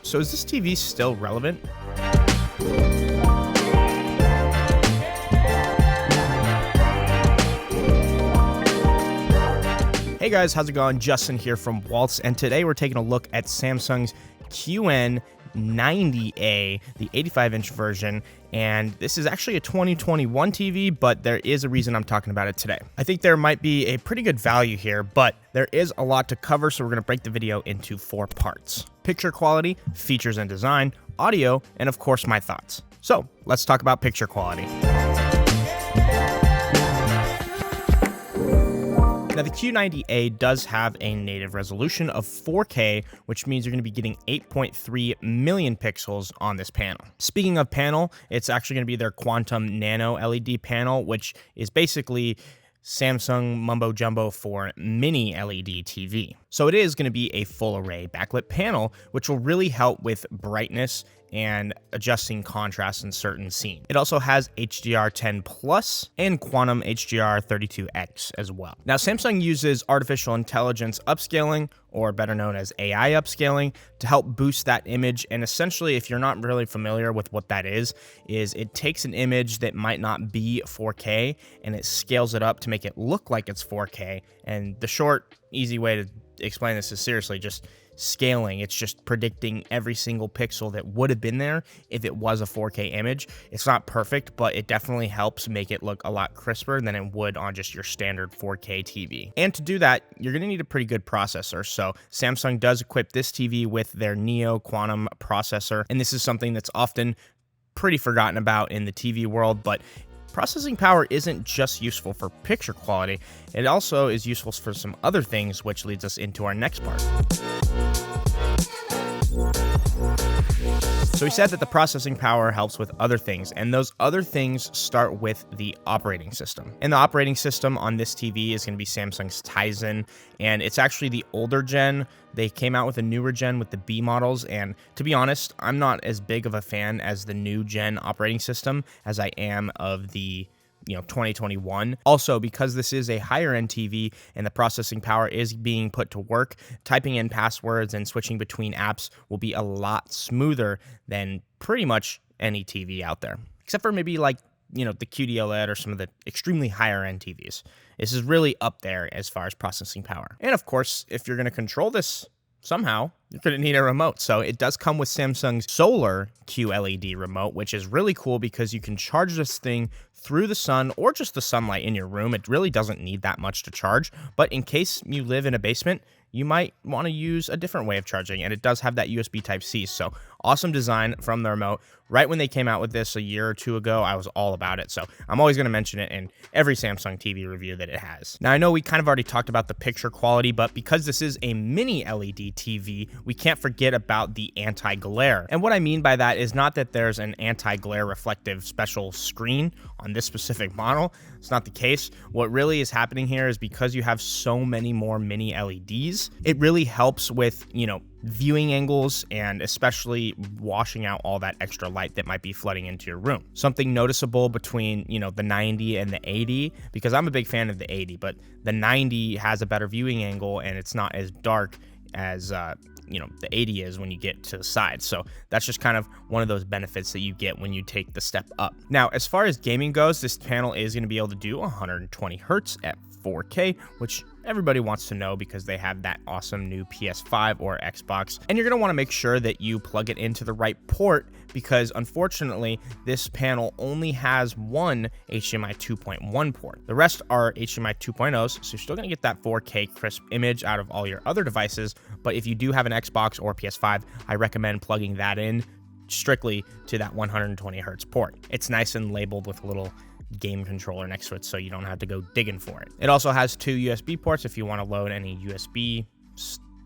So is this TV still relevant? Hey guys, how's it going? Justin here from Waltz, and today we're taking a look at Samsung's Q90A, the 85-inch version, and this is actually a 2021 TV, but there is a reason I'm talking about it today. I think there might be a pretty good value here, but there is a lot to cover, so we're going to break the video into 4 parts. Picture quality, features and design, audio, and of course my thoughts. So let's talk about picture quality. Now, the Q90A does have a native resolution of 4K, which means you're going to be getting 8.3 million pixels on this panel. Speaking of panel, it's actually going to be their Quantum Nano LED panel, which is basically Samsung mumbo jumbo for mini LED TV. So it is going to be a full array backlit panel, which will really help with brightness and adjusting contrast in certain scenes. It also has HDR10 Plus and Quantum HDR 32X as well. Now, Samsung uses artificial intelligence upscaling, or better known as AI upscaling, to help boost that image. And essentially, if you're not really familiar with what that is it takes an image that might not be 4K and it scales it up to make it look like it's 4K. And the short, easy way to explain this is seriously just scaling. It's just predicting every single pixel that would have been there if it was a 4K image. It's not perfect, but it definitely helps make it look a lot crisper than it would on just your standard 4K TV. And to do that, you're going to need a pretty good processor. So Samsung does equip this TV with their Neo Quantum processor, and this is something that's often pretty forgotten about in the TV world, but processing power isn't just useful for picture quality, it also is useful for some other things, which leads us into our next part. So we said that the processing power helps with other things, and those other things start with the operating system. And the operating system on this TV is going to be Samsung's Tizen, and it's actually the older gen. They came out with a newer gen with the B models, and to be honest, I'm not as big of a fan as the new gen operating system as I am of the 2021. Also, because this is a higher end TV and the processing power is being put to work, typing in passwords and switching between apps will be a lot smoother than pretty much any TV out there, except for maybe like the QD OLED or some of the extremely higher end TVs. This is really up there as far as processing power. And of course, if you're going to control this somehow, you're going to need a remote. So it does come with Samsung's solar QLED remote, which is really cool because you can charge this thing through the sun or just the sunlight in your room. It really doesn't need that much to charge, but in case you live in a basement, you might want to use a different way of charging, and it does have that USB Type-C. So awesome design from the remote. Right when they came out with this a year or two ago, I was all about it. So I'm always going to mention it in every Samsung TV review that it has. Now, I know we kind of already talked about the picture quality, but because this is a mini LED TV, we can't forget about the anti-glare. And what I mean by that is not that there's an anti-glare reflective special screen on this specific model. It's not the case. What really is happening here is because you have so many more mini LEDs, it really helps with, viewing angles and especially washing out all that extra light that might be flooding into your room. Something noticeable between, the 90 and the 80, because I'm a big fan of the 80, but the 90 has a better viewing angle and it's not as dark as the 80 is when you get to the side. So that's just kind of one of those benefits that you get when you take the step up. Now, as far as gaming goes, this panel is going to be able to do 120 hertz at 4K, which everybody wants to know because they have that awesome new PS5 or Xbox. And you're going to want to make sure that you plug it into the right port because unfortunately, this panel only has one HDMI 2.1 port. The rest are HDMI 2.0s, so you're still going to get that 4K crisp image out of all your other devices. But if you do have an Xbox or PS5, I recommend plugging that in strictly to that 120 hertz port. It's nice and labeled with a little game controller next to it so you don't have to go digging for it. It also has 2 USB ports if you want to load any USB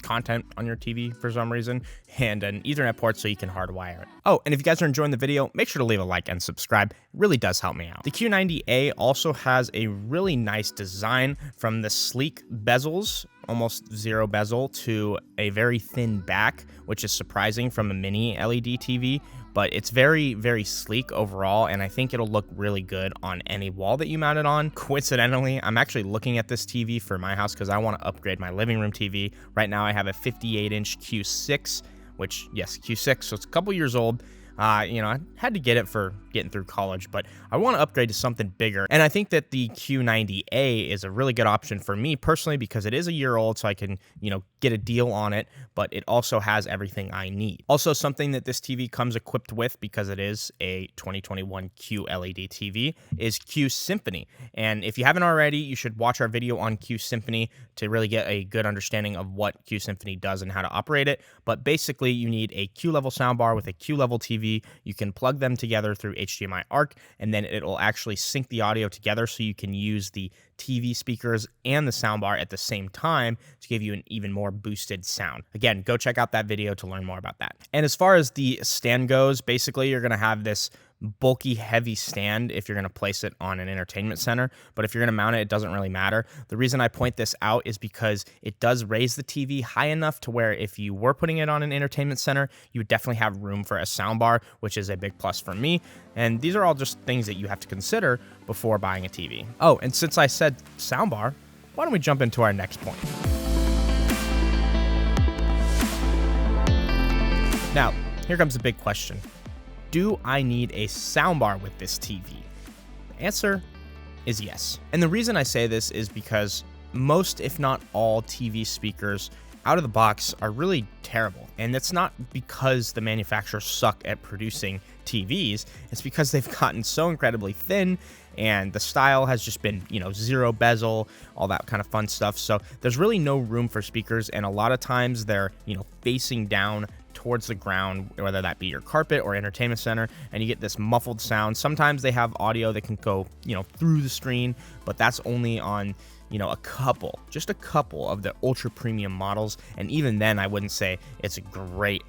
content on your TV for some reason, and an Ethernet port so you can hardwire it. Oh, and if you guys are enjoying the video, make sure to leave a like and subscribe. It really does help me out. The Q90A also has a really nice design, from the sleek bezels, almost zero bezel, to a very thin back, which is surprising from a mini LED TV, but it's very, very sleek overall, and I think it'll look really good on any wall that you mount it on. Coincidentally, I'm actually looking at this TV for my house because I want to upgrade my living room TV. Right now, I have a 58-inch Q6 which, yes, Q6, so it's a couple years old. I had to get it for getting through college, but I want to upgrade to something bigger. And I think that the Q90A is a really good option for me personally because it is a year old, so I can, get a deal on it, but it also has everything I need. Also, something that this TV comes equipped with because it is a 2021 QLED TV is Q-Symphony. And if you haven't already, you should watch our video on Q-Symphony to really get a good understanding of what Q-Symphony does and how to operate it. But basically, you need a Q-level soundbar with a Q-level TV. You can plug them together through HDMI ARC, and then it'll actually sync the audio together so you can use the TV speakers and the soundbar at the same time to give you an even more boosted sound. Again, go check out that video to learn more about that. And as far as the stand goes, basically you're going to have this bulky, heavy stand if you're going to place it on an entertainment center. But if you're going to mount it, it doesn't really matter. The reason I point this out is because it does raise the TV high enough to where if you were putting it on an entertainment center, you would definitely have room for a soundbar, which is a big plus for me. And these are all just things that you have to consider before buying a TV. Oh, and since I said soundbar, why don't we jump into our next point? Now, here comes the big question. Do I need a soundbar with this TV? The answer is yes. And the reason I say this is because most, if not all, TV speakers out of the box are really terrible. And it's not because the manufacturers suck at producing TVs. It's because they've gotten so incredibly thin and the style has just been, zero bezel, all that kind of fun stuff. So there's really no room for speakers. And a lot of times they're, facing down towards the ground, whether that be your carpet or entertainment center, and you get this muffled sound. Sometimes they have audio that can go, through the screen, but that's only on, just a couple of the ultra premium models. And even then, I wouldn't say it's a great,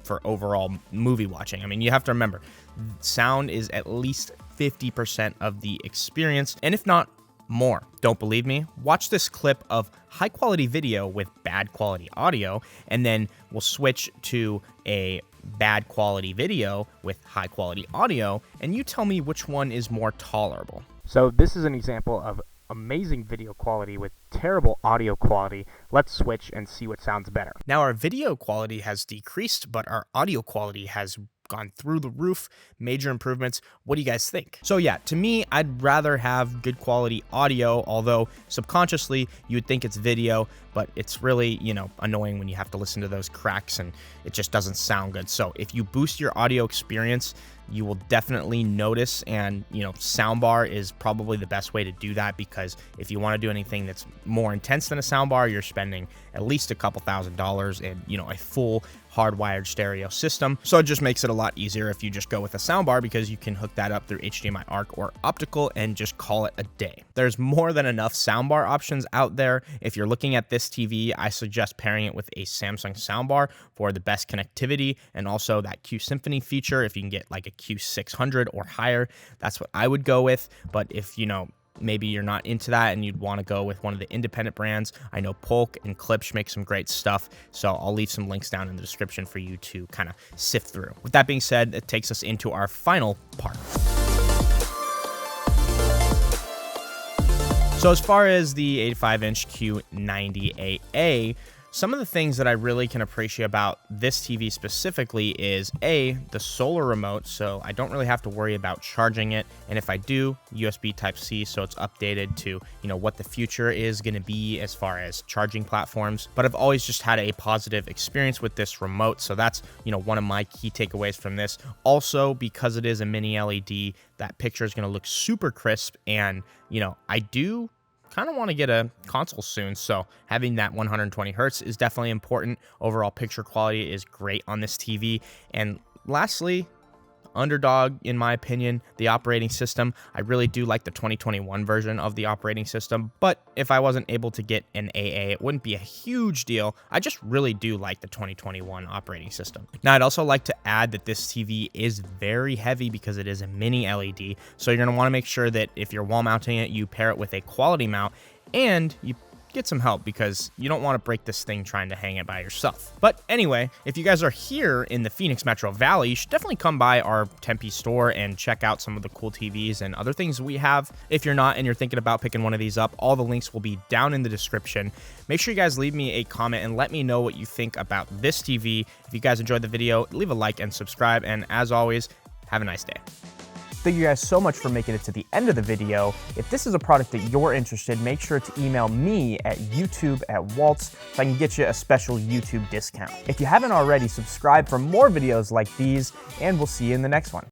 for overall movie watching. I mean, you have to remember, sound is at least 50% of the experience, and if not more. Don't believe me? Watch this clip of high quality video with bad quality audio, and then we'll switch to a bad quality video with high quality audio, and you tell me which one is more tolerable. So this is an example of amazing video quality with terrible audio quality. Let's switch and see what sounds better. Now our video quality has decreased, but our audio quality has gone through the roof. Major improvements. What do you guys think? So yeah, to me, I'd rather have good quality audio, although subconsciously you would think it's video, but it's really, annoying when you have to listen to those cracks and it just doesn't sound good. So if you boost your audio experience, you will definitely notice, and soundbar is probably the best way to do that, because if you want to do anything that's more intense than a soundbar, you're spending at least a couple $1,000s in a full hardwired stereo system. So it just makes it a lot easier if you just go with a soundbar, because you can hook that up through HDMI ARC or optical and just call it a day. There's more than enough soundbar options out there. If you're looking at this TV, I suggest pairing it with a Samsung soundbar for the best connectivity, and also that Q-Symphony feature. If you can get like a Q600 or higher, that's what I would go with. But if maybe you're not into that and you'd want to go with one of the independent brands, I know Polk and Klipsch make some great stuff, so I'll leave some links down in the description for you to kind of sift through. With that being said, it takes us into our final part. So as far as the 85-inch Q90AA, some of the things that I really can appreciate about this TV specifically is the solar remote, so I don't really have to worry about charging it, and if I do, USB Type-C, so it's updated to, what the future is going to be as far as charging platforms. But I've always just had a positive experience with this remote, so that's, one of my key takeaways from this. Also, because it is a mini LED, that picture is going to look super crisp, and, I do kind of want to get a console soon, so having that 120 hertz is definitely important. Overall picture quality is great on this TV. And lastly, underdog, in my opinion, the operating system. I really do like the 2021 version of the operating system, but if I wasn't able to get an AA, it wouldn't be a huge deal. I just really do like the 2021 operating system. Now, I'd also like to add that this TV is very heavy because it is a mini LED, so you're going to want to make sure that if you're wall mounting it, you pair it with a quality mount, and you get some help because you don't want to break this thing trying to hang it by yourself. But anyway, if you guys are here in the Phoenix Metro Valley, you should definitely come by our Tempe store and check out some of the cool TVs and other things we have. If you're not and you're thinking about picking one of these up, all the links will be down in the description. Make sure you guys leave me a comment and let me know what you think about this TV. If you guys enjoyed the video, leave a like and subscribe. And as always, have a nice day. Thank you guys so much for making it to the end of the video. If this is a product that you're interested, make sure to email me at youtube@waltz so I can get you a special YouTube discount. If you haven't already, subscribe for more videos like these, and we'll see you in the next one.